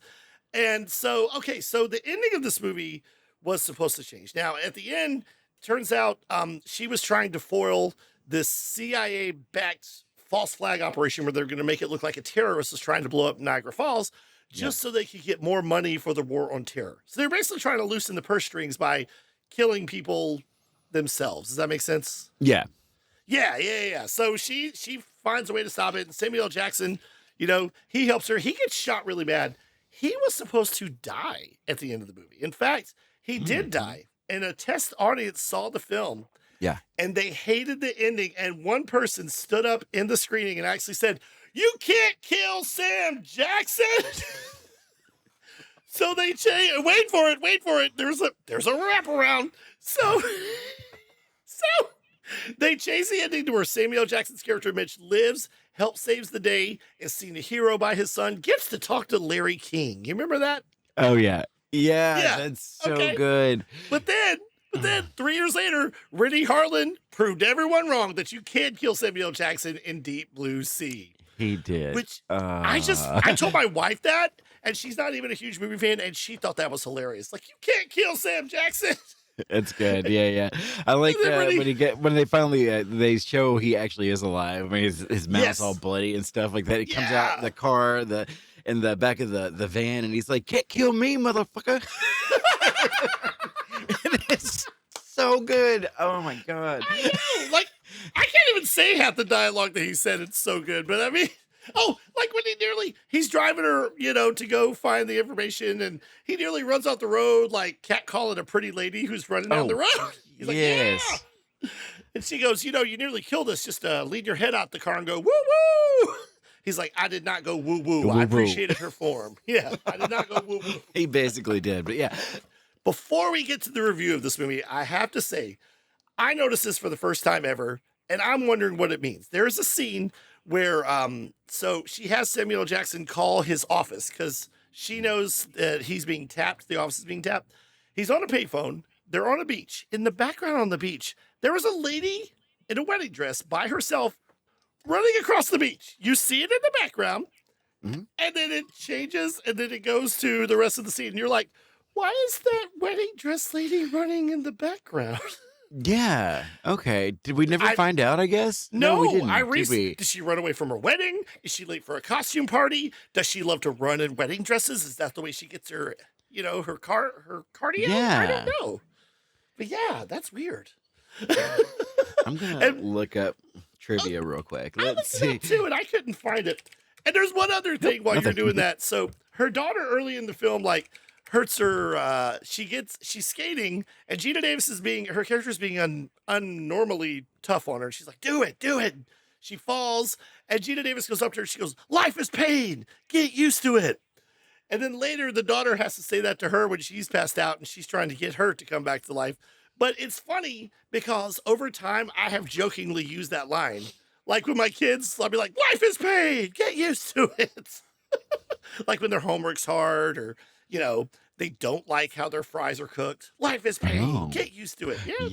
And so, okay, so the ending of this movie was supposed to change. Now, at the end, turns out she was trying to foil this CIA-backed false flag operation where they're going to make it look like a terrorist is trying to blow up Niagara Falls just so they could get more money for the war on terror. So they're basically trying to loosen the purse strings by killing people themselves. Does that make sense? Yeah. Yeah. So she finds a way to stop it. And Samuel L. Jackson, you know, he helps her. He gets shot really bad. He was supposed to die at the end of the movie. In fact, he did die. And a test audience saw the film. Yeah. And they hated the ending. And one person stood up in the screening and actually said, "You can't kill Sam Jackson." So they changed. Wait for it. There's a wraparound. So they changed the ending to where Samuel Jackson's character Mitch lives, helps saves the day, is seen a hero by his son, gets to talk to Larry King. You remember that? Oh yeah. Yeah, that's so good. But then 3 years later, Rennie Harlan proved everyone wrong that you can't kill Samuel Jackson in Deep Blue Sea. He did. Which I told my wife that, and she's not even a huge movie fan, and she thought that was hilarious. Like, you can't kill Sam Jackson. It's good. Yeah. I like when they finally they show he actually is alive. I mean, his mouth's all bloody and stuff like that. He comes out in the car, in the back of the van, and he's like, "Can't kill me, motherfucker." It's so good. Oh my god. I know, like, I can't even say half the dialogue that he said. It's so good, but I mean, like when he's driving her, to go find the information, and he nearly runs off the road, like catcalling a pretty lady who's running down the road. He's like, yes. yeah. And she goes, you nearly killed us. Just lean your head out the car and go, woo woo. He's like, I did not go woo woo. I appreciated her form. Yeah, I did not go woo woo. He basically did, but yeah. Before we get to the review of this movie, I have to say, I noticed this for the first time ever, and I'm wondering what it means. There is a scene where, so she has Samuel Jackson call his office because she knows that he's being tapped. The office is being tapped. He's on a payphone. They're on a beach. In the background on the beach, there was a lady in a wedding dress by herself running across the beach. You see it in the background, and then it changes, and then it goes to the rest of the scene. And you're like, why is that wedding dress lady running in the background? Yeah. Okay. Did we never find out, I guess? No, we didn't. Did she run away from her wedding? Is she late for a costume party? Does she love to run in wedding dresses? Is that the way she gets her, her cardio? Yeah. I don't know. But yeah, that's weird. I'm going to look up trivia real quick. Let's see. Too, and I couldn't find it. And there's one other thing while you're doing that. So her daughter early in the film, hurts her. She's skating, and Gina Davis her character is being unnormally tough on her. She's like, do it. She falls, and Gina Davis goes up to her. She goes, life is pain. Get used to it. And then later, the daughter has to say that to her when she's passed out, and she's trying to get her to come back to life. But it's funny because over time, I have jokingly used that line. Like with my kids, I'll be like, life is pain. Get used to it. Like when their homework's hard, or they don't like how their fries are cooked. Life is pain. Oh. Get used to it. Yeah.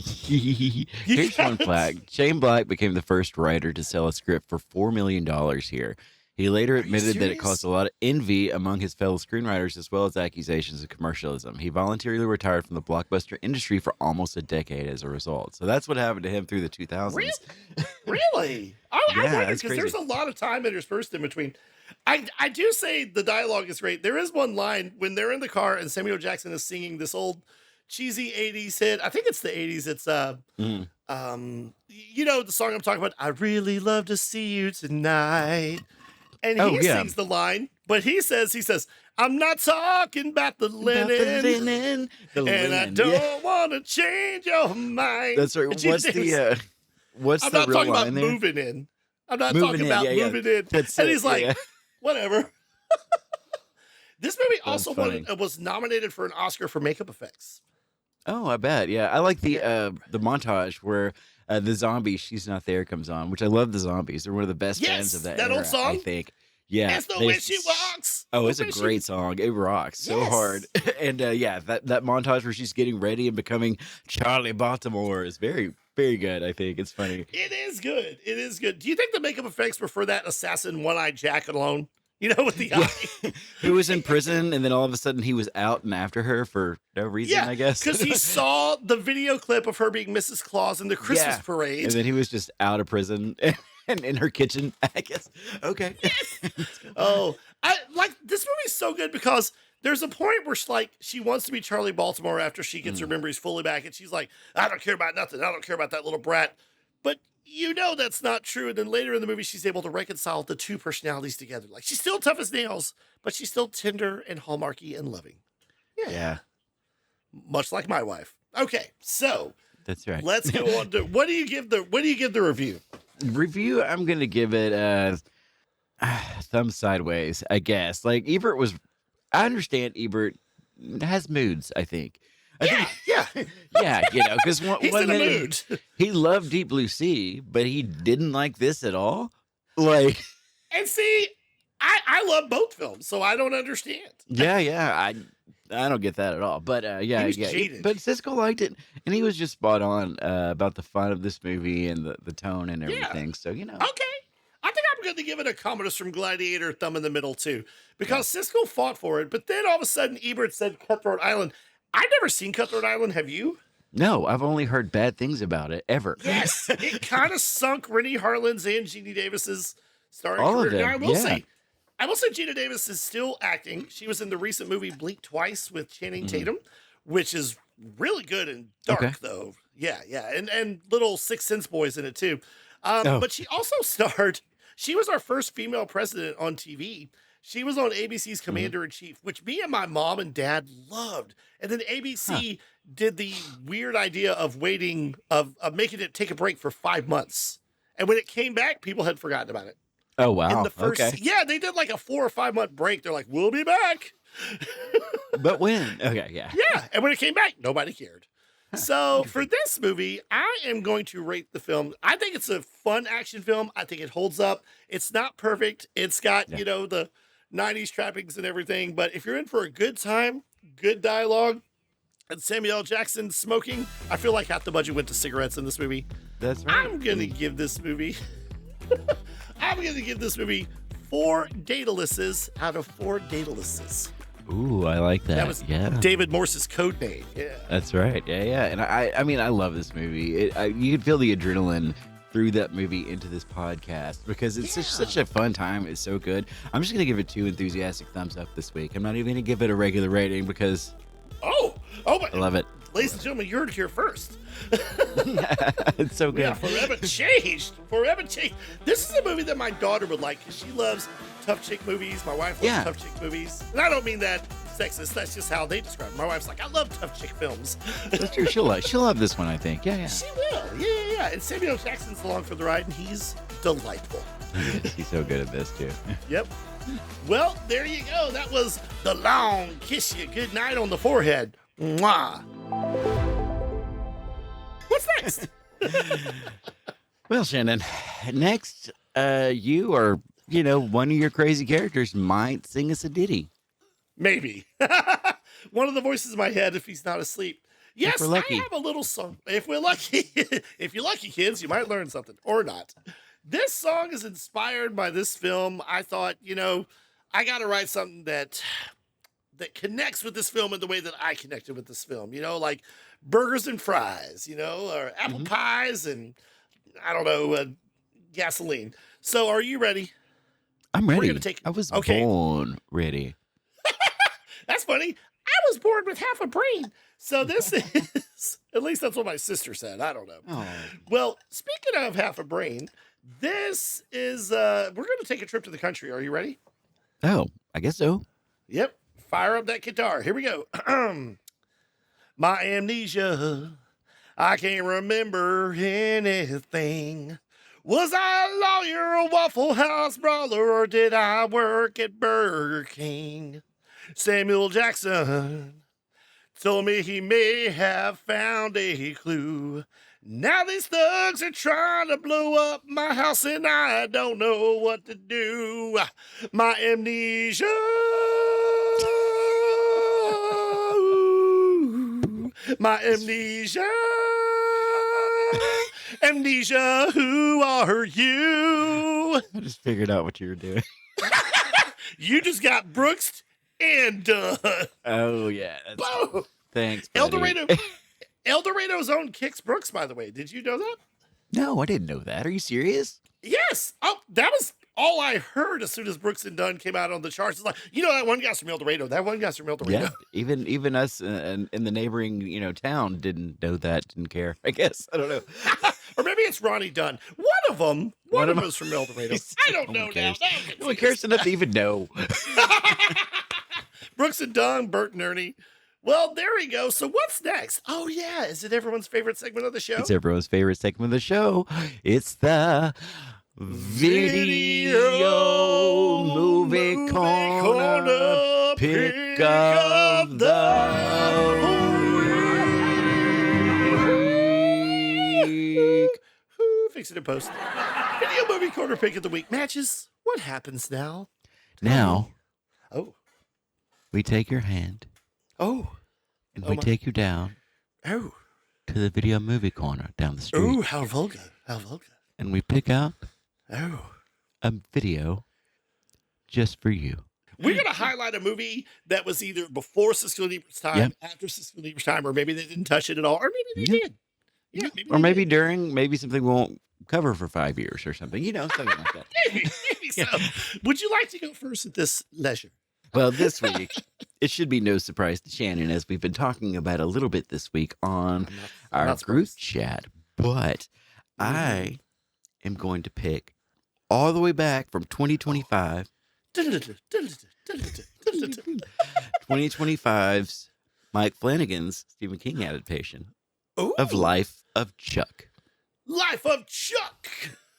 Here's one fact. Shane Black became the first writer to sell a script for $4 million here. He later admitted that it caused a lot of envy among his fellow screenwriters, as well as accusations of commercialism. He voluntarily retired from the blockbuster industry for almost a decade as a result. So that's what happened to him through the 2000s. Really? I wonder, because there's a lot of time interspersed in between. I do say the dialogue is great. There is one line when they're in the car and Samuel Jackson is singing this old cheesy 80s hit. I think it's the 80s. It's the song I'm talking about. I really love to see you tonight. And he sings the line, but he says, I'm not talking about the linen, I don't want to change your mind. That's right. What's I'm the not real talking line about there? moving in. I'm not talking about moving in. And he's like, whatever. This movie also was nominated for an Oscar for makeup effects. Oh, I bet. Yeah, I like the montage where the zombie "She's Not There" comes on, which I love. The zombies; they're one of the best bands of that era, old song. I think. Yeah, that's the way she walks. Oh, it's a great song. It rocks so hard. And that montage where she's getting ready and becoming Charlie Baltimore is very, very good. I think it's funny. It is good. It is good. Do you think the makeup effects were for that assassin one-eyed Jack alone? With the eye. Who was in prison, and then all of a sudden he was out and after her for no reason, I guess. Because he saw the video clip of her being Mrs. Claus in the Christmas parade. And then he was just out of prison and in her kitchen, I guess. Okay. Yes. I like this movie's so good because there's a point where she wants to be Charlie Baltimore after she gets her memories fully back, and she's like, I don't care about nothing. I don't care about that little brat. But that's not true. And then later in the movie, she's able to reconcile the two personalities together. Like, she's still tough as nails, but she's still tender and hallmarky and loving. Yeah. Much like my wife. Okay, so that's right. Let's go on to what do you give the review? Review, I'm gonna give it a thumb sideways, I guess. Like I understand Ebert has moods, I think. Yeah, because one minute he loved Deep Blue Sea, but he didn't like this at all. Like, and see, I love both films, so I don't understand. I don't get that at all. But he was jaded. But Siskel liked it, and he was just spot on about the fun of this movie and the tone and everything. So Okay. I think I'm going to give it a Commodus from Gladiator thumb in the middle too, because Siskel fought for it, but then all of a sudden Ebert said Cutthroat Island. I've never seen Cutthroat Island. Have you? No, I've only heard bad things about it ever. Yes, it kind of sunk Rennie Harlin's and Gina Davis's starring all career. Of them. Now, I will say Gina Davis is still acting. She was in the recent movie Blink Twice with Channing Tatum, which is really good and dark Okay. though. Yeah, yeah, and little Sixth Sense boys in it too. Oh. But she also starred. She was our first female president on TV. She was on ABC's Commander in Chief, which me and my mom and dad loved. And then ABC did the weird idea of waiting, of making it take a break for 5 months. And when it came back, people had forgotten about it. Oh, wow. In the first, Okay. yeah, they did like a 4 or 5 month break. They're like, we'll be back. But when? Okay, yeah. Yeah. And when it came back, nobody cared. So for this movie, I am going to rate the film. I think it's a fun action film. I think it holds up. It's not perfect. It's got, you know, the 90s trappings and everything. But if you're in for a good time, good dialogue, and Samuel L. Jackson smoking, I feel like half the budget went to cigarettes in this movie. That's right. I'm going to give this movie, I'm going to give this movie 4 Daedaluses out of 4 Daedaluses. Ooh, I like that. That was yeah. David Morse's code name. Yeah. That's right. Yeah, yeah. And I mean, I love this movie. You can feel the adrenaline through that movie into this podcast because it's such a fun time. It's so good. I'm just gonna give it 2 enthusiastic thumbs up this week. I'm not even gonna give it a regular rating because Oh my! I love it. Ladies and gentlemen, you heard it here first. It's so good. Yeah, forever changed. Forever changed. This is a movie that my daughter would like because she loves tough chick movies. My wife loves tough chick movies. And I don't mean that sexist. That's just how they describe it. My wife's like, I love tough chick films. That's true. She'll love this one, I think. Yeah, yeah. She will. Yeah. And Samuel L. Jackson's along for the ride, and he's delightful. He's so good at this too. Yep. Well, there you go. That was the Long Kiss Goodnight on the forehead. Mwah. What's next? Well, Shannon, next, you or one of your crazy characters might sing us a ditty. Maybe. One of the voices in my head if he's not asleep. Yes, we're lucky. I have a little song. If we're lucky, if you're lucky, kids, you might learn something or not. This song is inspired by this film. I thought, I got to write something that connects with this film in the way that I connected with this film. Like burgers and fries, or apple pies and, I don't know, gasoline. So are you ready? I'm ready. We're gonna take- I was okay. born ready. That's funny. I was born with half a brain. So this is, at least that's what my sister said. I don't know. Oh. Well, speaking of half a brain, this is, we're going to take a trip to the country. Are you ready? Oh, I guess so. Yep. Fire up that guitar. Here we go. My amnesia. I can't remember anything. Was I a lawyer, a Waffle House brawler, or did I work at Burger King? Samuel Jackson told me he may have found a clue. Now these thugs are trying to blow up my house and I don't know what to do. My amnesia. My amnesia. Amnesia, who are you? I just figured out what you were doing. You just got Brooks and done. Oh, yeah. Boom. Thanks, El buddy. Dorado. El Dorado's own Kix Brooks, by the way. Did you know that? No, I didn't know that. Are you serious? Yes. Oh, that was all I heard as soon as Brooks and Dunn came out on the charts. It's like, that one guy's from El Dorado. That one guy's from El Dorado. Yeah. Even us in the neighboring, town didn't know that, didn't care. I guess. I don't know. Or maybe it's Ronnie Dunn. One of them was from El Dorado. I don't know now. No one cares enough to even know. Brooks and Dunn, Bert and Ernie. Well, there we go. So what's next? Oh, yeah. Is it everyone's favorite segment of the show? It's everyone's favorite segment of the show. It's the Video Movie Corner Pick of the Week. Fix it in post. Video Movie Corner Pick of the Week. Matches, what happens now? Now, Oh. we take your hand Oh. and Oh we my- take you down Oh. to the Video Movie Corner down the street. Ooh, how vulgar. How vulgar. And we pick out Oh. a video just for you. We're going to highlight a movie that was either before Siskel Ebert's time, Yep. after Siskel Ebert's time, or maybe they didn't touch it at all, or maybe they Yeah. did. Yeah, maybe Or they maybe did. during, maybe something we won't cover for 5 years or something, something like that. Maybe so. Would you like to go first at this leisure? Well, this week, it should be no surprise to Shannon, as we've been talking about a little bit this week on I'm our not group surprised. chat. But I am going to pick all the way back from 2025, 2025's Mike Flanagan's Stephen King adaptation of Ooh, Life of Chuck. Life of Chuck.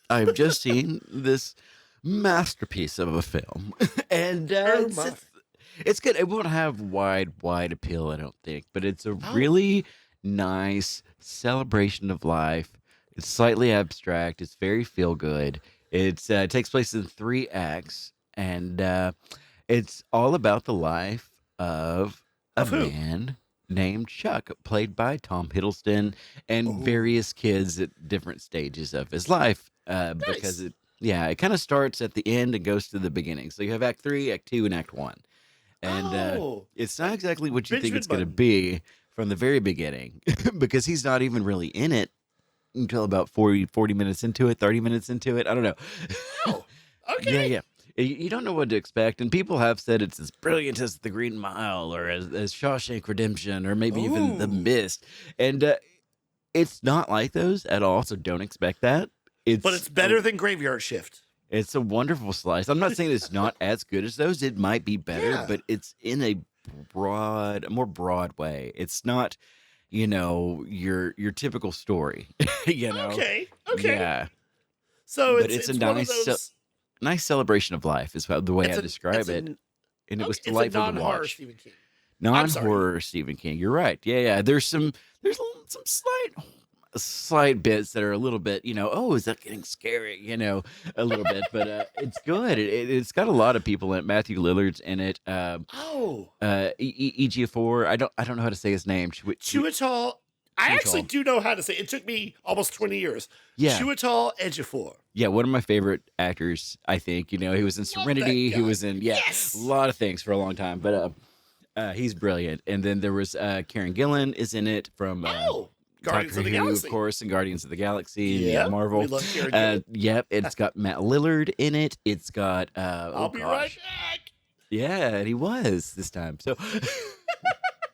I've just seen this masterpiece of a film, and Oh my. it's good. It won't have wide appeal, I don't think, but it's a really nice celebration of life. It's slightly abstract. It's very feel good. It takes place in 3 acts, and it's all about the life of a Of who? man named Chuck, played by Tom Hiddleston, and various kids at different stages of his life. Because it kind of starts at the end and goes to the beginning. So you have Act 3, Act 2, and Act 1. And it's not exactly what you think Benjamin it's going to Button. be from the very beginning, because he's not even really in it until about 40 minutes into it, 30 minutes into it. I don't know. Oh, okay. Yeah. You don't know what to expect, and people have said it's as brilliant as The Green Mile or as Shawshank Redemption or maybe even The Ooh. Mist. And it's not like those at all, so don't expect that. But it's better than Graveyard Shift. It's a wonderful slice. I'm not saying it's not as good as those. It might be better, Yeah. but it's in a more broad way. It's not, your typical story. Okay. Yeah. So But it's a one nice, of those. nice celebration of life is the way It's I describe it's it, and it was it's a delightful to non-horror watch. Stephen King. Non-horror Stephen King. You're right. Yeah. There's some slight bits that are a little bit, is that getting scary? A little bit, but it's good. It's got a lot of people in it. Matthew Lillard's in it. Ejiofor. I don't know how to say his name. Chiwetel. I actually Chiwetel. do know how to say it. It took me almost 20 years. Yeah. Chiwetel Ejiofor. Yeah, one of my favorite actors, I think. He was in Serenity. He guy. was in Yes. a lot of things for a long time, but he's brilliant. And then there was Karen Gillan is in it from Guardians Doctor of the Who, Galaxy. of course, and Guardians of the Galaxy, Yeah, and Marvel. we love Karen Gillan. Yep, it's got Matt Lillard in it. It's got I'll be right back. Yeah, and he was this time. So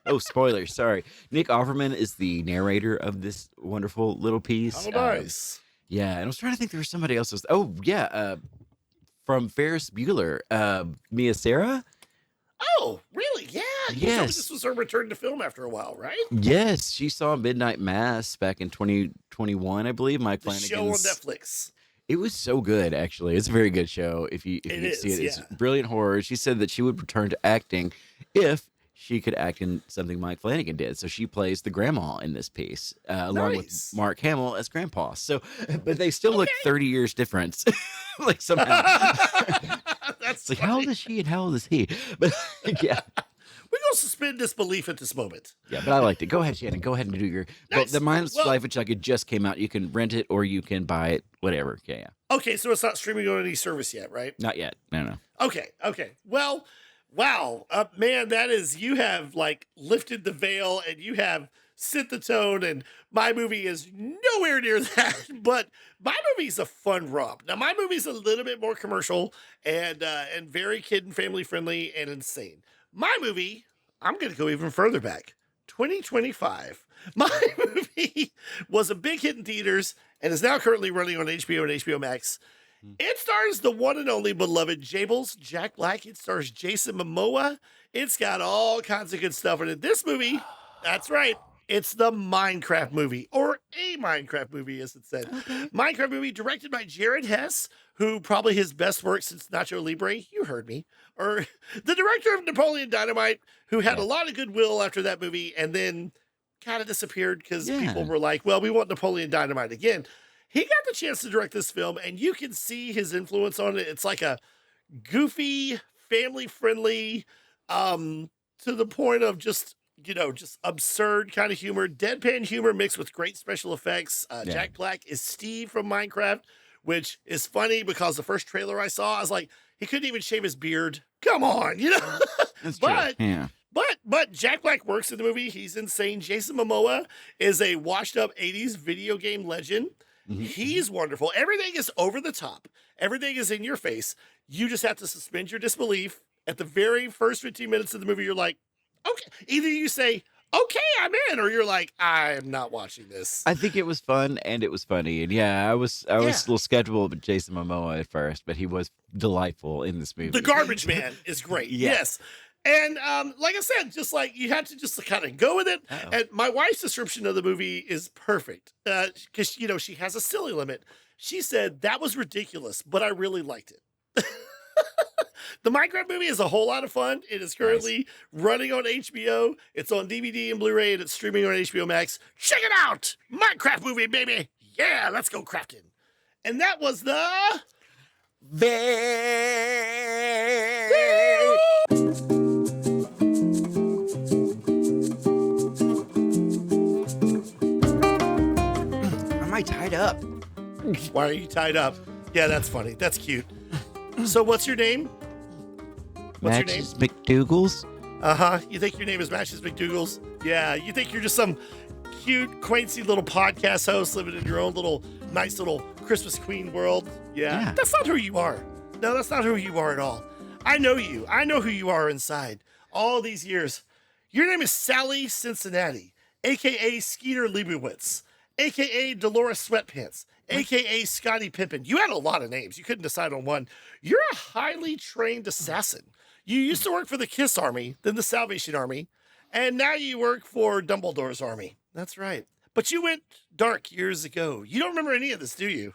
oh, spoilers, sorry. Nick Offerman is the narrator of this wonderful little piece. Oh, nice. Yeah, and I was trying to think there was somebody else. From Ferris Bueller, Mia Sarah. Oh, really? Yeah. You told me Yes. this was her return to film after a while, right? Yes, she saw Midnight Mass back in 2021, I believe. Mike The Flanagan's show on Netflix. It was so good, actually. It's a very good show. If you see it, it's brilliant horror. She said that she would return to acting if she could act in something Mike Flanagan did. So she plays the grandma in this piece, along with Nice. Mark Hamill as grandpa. So, but they still look 30 years difference, like somehow. That's Like, how old is she and how old is he? But yeah. We're going to suspend disbelief at this moment. Yeah, but I liked it. Go ahead, Shannon. Go ahead and do your. Nice. The Mine's Well- Life of Chuck, it just came out. You can rent it or you can buy it, whatever. Yeah. Okay, so it's not streaming on any service yet, right? Not yet. No. Okay. Well, wow, man, you have like lifted the veil and you have set the tone, and my movie is nowhere near that. But my movie is a fun romp. Now, my movie's a little bit more commercial and very kid and family friendly and insane. My movie, I'm going to go even further back. 2025. My movie was a big hit in theaters and is now currently running on HBO and HBO Max. It stars the one and only beloved Jables, Jack Black. It stars Jason Momoa. It's got all kinds of good stuff in it. This movie, that's right, it's the Minecraft movie, or a Minecraft movie, as it said. Okay. Minecraft movie directed by Jared Hess, who probably his best work since Nacho Libre, you heard me, or the director of Napoleon Dynamite, who had a lot of goodwill after that movie and then kind of disappeared because people were like, well, we want Napoleon Dynamite again. He got the chance to direct this film, and you can see his influence on it. It's like a goofy, family-friendly, to the point of just absurd kind of humor, deadpan humor mixed with great special effects. Jack Black is Steve from Minecraft, which is funny because the first trailer I saw, I was like, he couldn't even shave his beard. Come on, That's But- true. Yeah. But Jack Black works in the movie. He's insane. Jason Momoa is a washed-up 80s video game legend. He's wonderful. Everything is over the top. Everything is in your face. You just have to suspend your disbelief at the very first 15 minutes of the movie, you're like, okay. Either you say, okay, I'm in, or you're like, I'm not watching this. I think it was fun and it was funny. And yeah, I was a little skeptical of Jason Momoa at first, but he was delightful in this movie. The Garbage Man is great. Yes. And like I said, just like you had to just kind of go with it. Uh-oh. And my wife's description of the movie is perfect because, you know, she has a silly limit. She said, that was ridiculous, but I really liked it. The Minecraft movie is a whole lot of fun. It is currently running on HBO. It's on DVD and Blu-ray, and it's streaming on HBO Max. Check it out! Minecraft movie, baby! Yeah, let's go crafting. And that was the... Am I tied up? Why are you tied up? Yeah, that's funny. That's cute. So what's your name? What's your name? Matches McDougal's? Uh-huh. You think your name is Matches McDougal's? Yeah, you think you're just some cute, quaincy little podcast host living in your own little nice little Christmas Queen world? Yeah. That's not who you are. No, that's not who you are at all. I know you. I know who you are inside. All these years. Your name is Sally Cincinnati, a.k.a. Skeeter Leibowitz, a.k.a. Dolores Sweatpants, a.k.a. Scotty Pimpin. You had a lot of names. You couldn't decide on one. You're a highly trained assassin. You used to work for the Kiss Army, then the Salvation Army, and now you work for Dumbledore's Army. That's right. But you went dark years ago. You don't remember any of this, do you?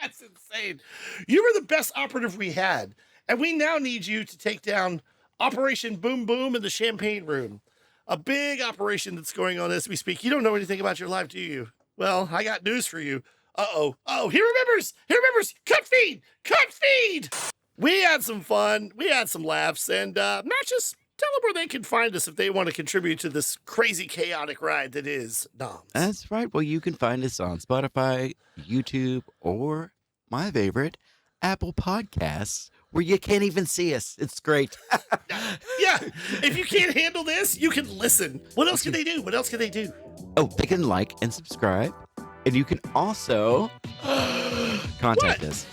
That's insane. You were the best operative we had, and we now need you to take down Operation Boom Boom in the Champagne Room. A big operation that's going on as we speak. You don't know anything about your life, do you? Well, I got news for you. Uh-oh. Oh, he remembers. He remembers. Cut feed. Cut feed. We had some fun. We had some laughs. And Matches, tell them where they can find us if they want to contribute to this crazy, chaotic ride that is NOMS. That's right. Well, you can find us on Spotify, YouTube, or my favorite, Apple Podcasts, where you can't even see us. It's great. Yeah. If you can't handle this, you can listen. What else can they do? What else can they do? Oh, they can like and subscribe. And you can also contact us.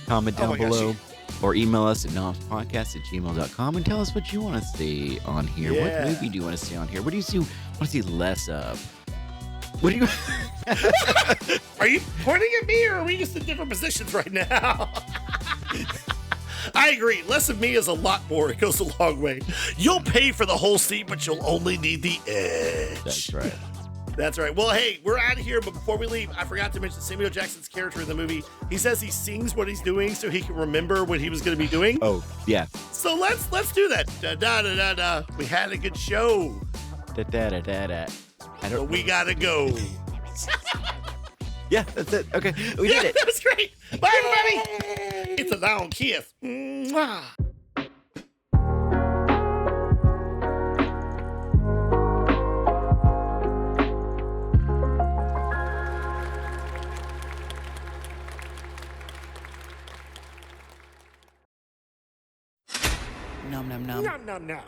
Comment down below. Or email us at nomspodcast@gmail.com and tell us what you want to see on here. Yeah. What movie do you want to see on here? What do you want to see less of? What do you... Are you pointing at me, or are we just in different positions right now? I agree. Less of me is a lot more. It goes a long way. You'll pay for the whole seat, but you'll only need the edge. That's right. That's right. Well, hey, we're out of here, but before we leave, I forgot to mention Samuel Jackson's character in the movie. He says he sings what he's doing so he can remember what he was going to be doing. Oh, yeah. So let's do that. Da da da da da. We had a good show. Da da da da da. But we gotta go. Yeah, that's it. Okay, we did it. That was great. Bye, everybody. It's a long kiss. Mwah. Nom nom nom. Nom nom nom.